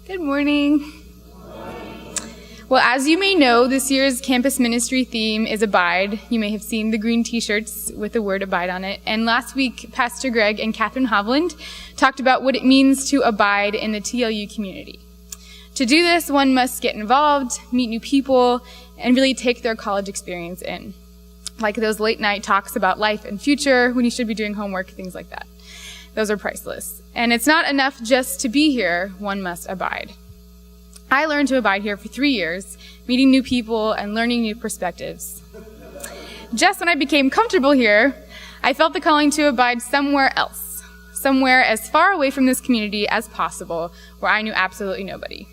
Good morning. Well, as you may know, this year's campus ministry theme is Abide. You may have seen the green t-shirts with the word Abide on it. And last week, Pastor Greg and Catherine Hovland talked about what it means to abide in the TLU community. To do this, one must get involved, meet new people, and really take their college experience in. Like those late night talks about life and future, when you should be doing homework, things like that. Those are priceless. And it's not enough just to be here, one must abide. I learned to abide here for 3 years, meeting new people and learning new perspectives. Just when I became comfortable here, I felt the calling to abide somewhere else, somewhere as far away from this community as possible, where I knew absolutely nobody.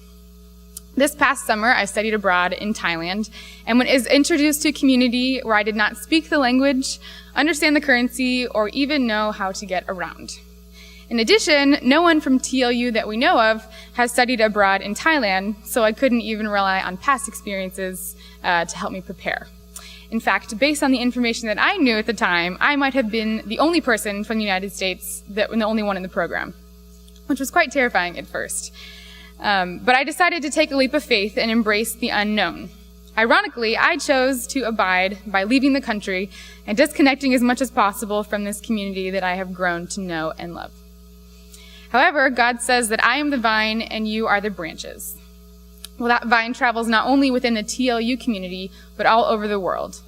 This past summer, I studied abroad in Thailand, and when I was introduced to a community where I did not speak the language, understand the currency, or even know how to get around. In addition, no one from TLU that we know of has studied abroad in Thailand, so I couldn't even rely on past experiences to help me prepare. In fact, based on the information that I knew at the time, I might have been the only person from the United States, and the only one in the program, which was quite terrifying at first. But I decided to take a leap of faith and embrace the unknown. Ironically, I chose to abide by leaving the country and disconnecting as much as possible from this community that I have grown to know and love. However, God says that I am the vine and you are the branches. Well, that vine travels not only within the TLU community, but all over the world.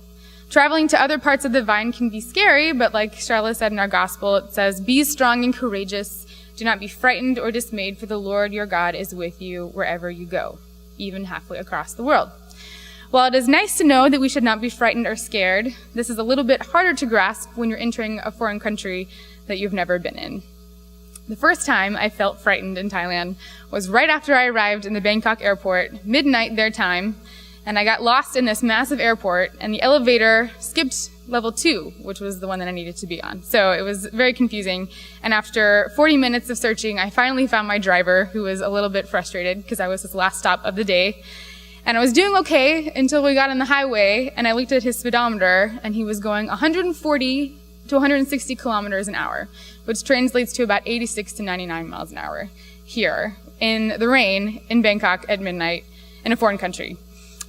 Traveling to other parts of the vine can be scary, but like Charlotte said in our gospel, it says, "Be strong and courageous. Do not be frightened or dismayed, for the Lord your God is with you wherever you go," even halfway across the world. While it is nice to know that we should not be frightened or scared, this is a little bit harder to grasp when you're entering a foreign country that you've never been in. The first time I felt frightened in Thailand was right after I arrived in the Bangkok airport, midnight their time, and I got lost in this massive airport, and the elevator skipped level 2, which was the one that I needed to be on. So it was very confusing, and after 40 minutes of searching, I finally found my driver, who was a little bit frustrated because I was his last stop of the day. And I was doing okay until we got on the highway, and I looked at his speedometer, and he was going 140 to 160 kilometers an hour, which translates to about 86 to 99 miles an hour here in the rain in Bangkok at midnight in a foreign country.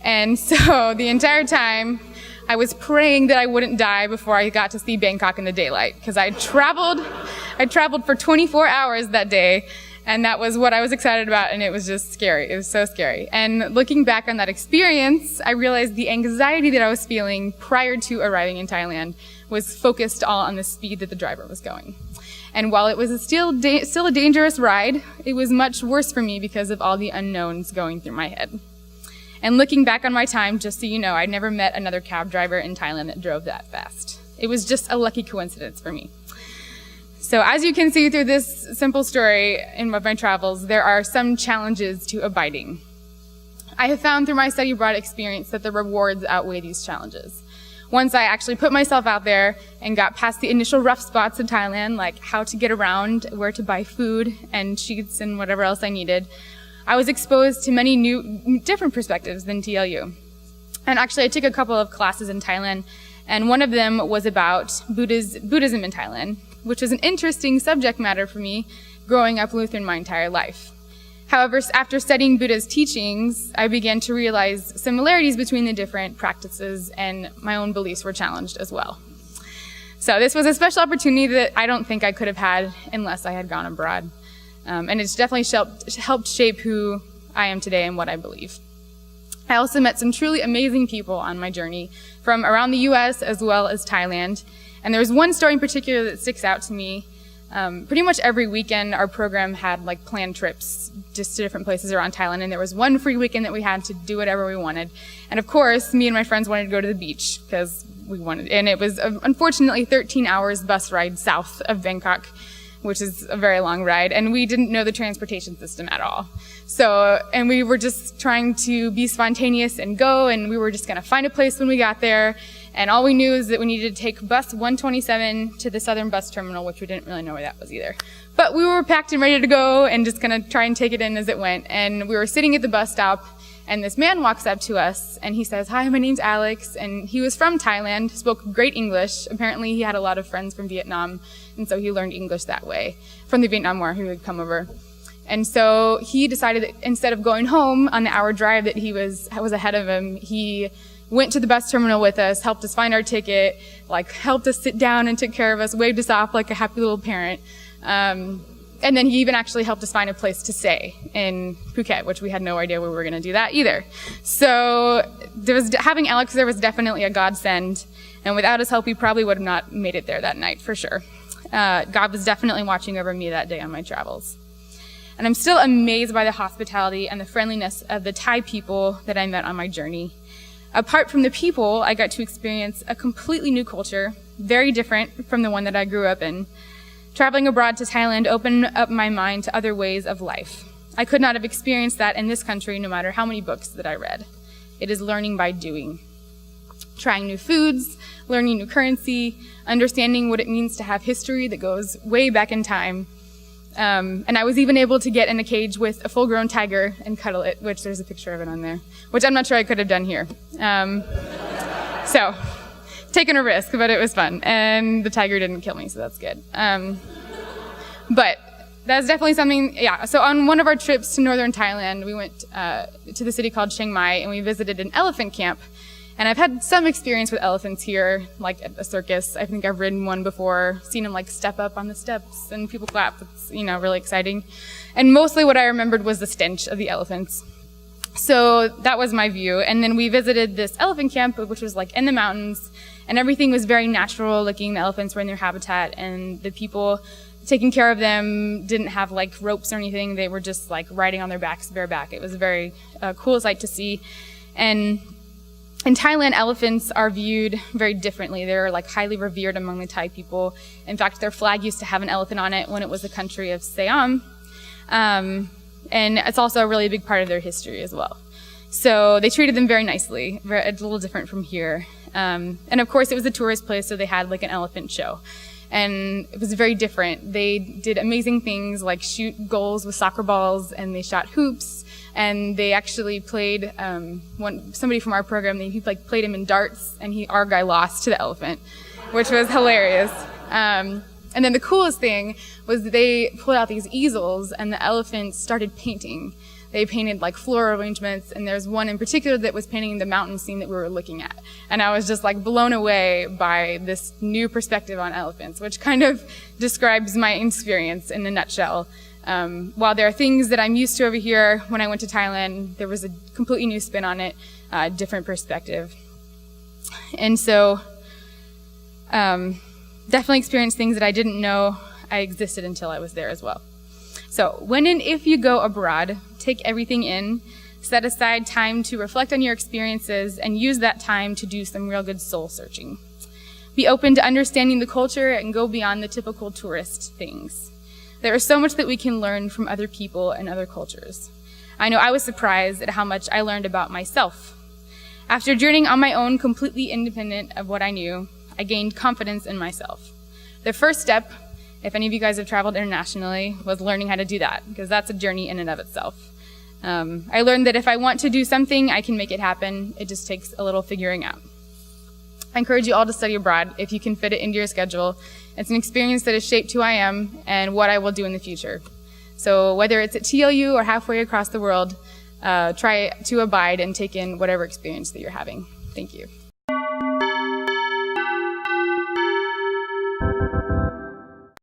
And so the entire time I was praying that I wouldn't die before I got to see Bangkok in the daylight, because I traveled for 24 hours that day, and that was what I was excited about, and it was just scary. It was so scary. And looking back on that experience, I realized the anxiety that I was feeling prior to arriving in Thailand was focused all on the speed that the driver was going. And while it was still a dangerous ride, it was much worse for me because of all the unknowns going through my head. And looking back on my time, just so you know, I'd never met another cab driver in Thailand that drove that fast. It was just a lucky coincidence for me. So as you can see through this simple story in my travels, there are some challenges to abiding. I have found through my study abroad experience that the rewards outweigh these challenges. Once I actually put myself out there and got past the initial rough spots in Thailand, like how to get around, where to buy food and sheets and whatever else I needed, I was exposed to many new, different perspectives than TLU. And actually, I took a couple of classes in Thailand, and one of them was about Buddhism in Thailand, which was an interesting subject matter for me growing up Lutheran my entire life. However, after studying Buddha's teachings, I began to realize similarities between the different practices, and my own beliefs were challenged as well. So this was a special opportunity that I don't think I could have had unless I had gone abroad. And it's definitely helped shape who I am today and what I believe. I also met some truly amazing people on my journey from around the US as well as Thailand. And there was one story in particular that sticks out to me. Pretty much every weekend, our program had like planned trips just to different places around Thailand, and there was one free weekend that we had to do whatever we wanted. And of course, me and my friends wanted to go to the beach because we wanted, and it was unfortunately 13 hours bus ride south of Bangkok, which is a very long ride, and we didn't know the transportation system at all. So, and we were just trying to be spontaneous and go, and we were just gonna find a place when we got there. And all we knew is that we needed to take bus 127 to the southern bus terminal, which we didn't really know where that was either. But we were packed and ready to go and just gonna try and take it in as it went. And we were sitting at the bus stop, and this man walks up to us and he says, "Hi, my name's Alex." And he was from Thailand, spoke great English. Apparently he had a lot of friends from Vietnam, and so he learned English that way, from the Vietnam War, he would come over. And so he decided that instead of going home on the hour drive that he was ahead of him, he went to the bus terminal with us, helped us find our ticket, like helped us sit down and took care of us, waved us off like a happy little parent. And then he even actually helped us find a place to stay in Phuket, which we had no idea we were going to do that either. So having Alex there was definitely a godsend. And without his help, we probably would have not made it there that night, for sure. God was definitely watching over me that day on my travels. And I'm still amazed by the hospitality and the friendliness of the Thai people that I met on my journey. Apart from the people, I got to experience a completely new culture, very different from the one that I grew up in. Traveling abroad to Thailand opened up my mind to other ways of life. I could not have experienced that in this country no matter how many books that I read. It is learning by doing. Trying new foods, learning new currency, understanding what it means to have history that goes way back in time. And I was even able to get in a cage with a full-grown tiger and cuddle it, which there's a picture of it on there, which I'm not sure I could have done here. So, taking a risk, but it was fun. And the tiger didn't kill me, so that's good. But that's definitely something, yeah. So on one of our trips to northern Thailand, we went to the city called Chiang Mai, and we visited an elephant camp. And I've had some experience with elephants here, like at a circus. I think I've ridden one before, seen them like step up on the steps and people clap. It's, really exciting. And mostly what I remembered was the stench of the elephants. So that was my view. And then we visited this elephant camp, which was like in the mountains, and everything was very natural looking. The elephants were in their habitat, and the people taking care of them didn't have like ropes or anything. They were just like riding on their backs, bareback. It was a very cool sight to see. And in Thailand, elephants are viewed very differently. They're like highly revered among the Thai people. In fact, their flag used to have an elephant on it when it was the country of Siam. And it's also a really big part of their history as well. So they treated them very nicely. It's a little different from here. And of course, it was a tourist place, so they had like an elephant show. And it was very different. They did amazing things like shoot goals with soccer balls, and they shot hoops. And they actually played, somebody from our program, he like played him in darts, and our guy lost to the elephant, which was hilarious. And then the coolest thing was they pulled out these easels, and the elephants started painting. They painted like floral arrangements, and there's one in particular that was painting the mountain scene that we were looking at. And I was just like blown away by this new perspective on elephants, which kind of describes my experience in a nutshell. While there are things that I'm used to over here, when I went to Thailand, there was a completely new spin on it, different perspective. And so, definitely experienced things that I didn't know I existed until I was there as well. So, when and if you go abroad, take everything in, set aside time to reflect on your experiences, and use that time to do some real good soul searching. Be open to understanding the culture and go beyond the typical tourist things. There is so much that we can learn from other people and other cultures. I know I was surprised at how much I learned about myself. After journeying on my own, completely independent of what I knew, I gained confidence in myself. The first step, if any of you guys have traveled internationally, was learning how to do that, because that's a journey in and of itself. I learned that if I want to do something, I can make it happen. It just takes a little figuring out. I encourage you all to study abroad if you can fit it into your schedule. It's an experience that has shaped who I am and what I will do in the future. So whether it's at TLU or halfway across the world, try to abide and take in whatever experience that you're having. Thank you.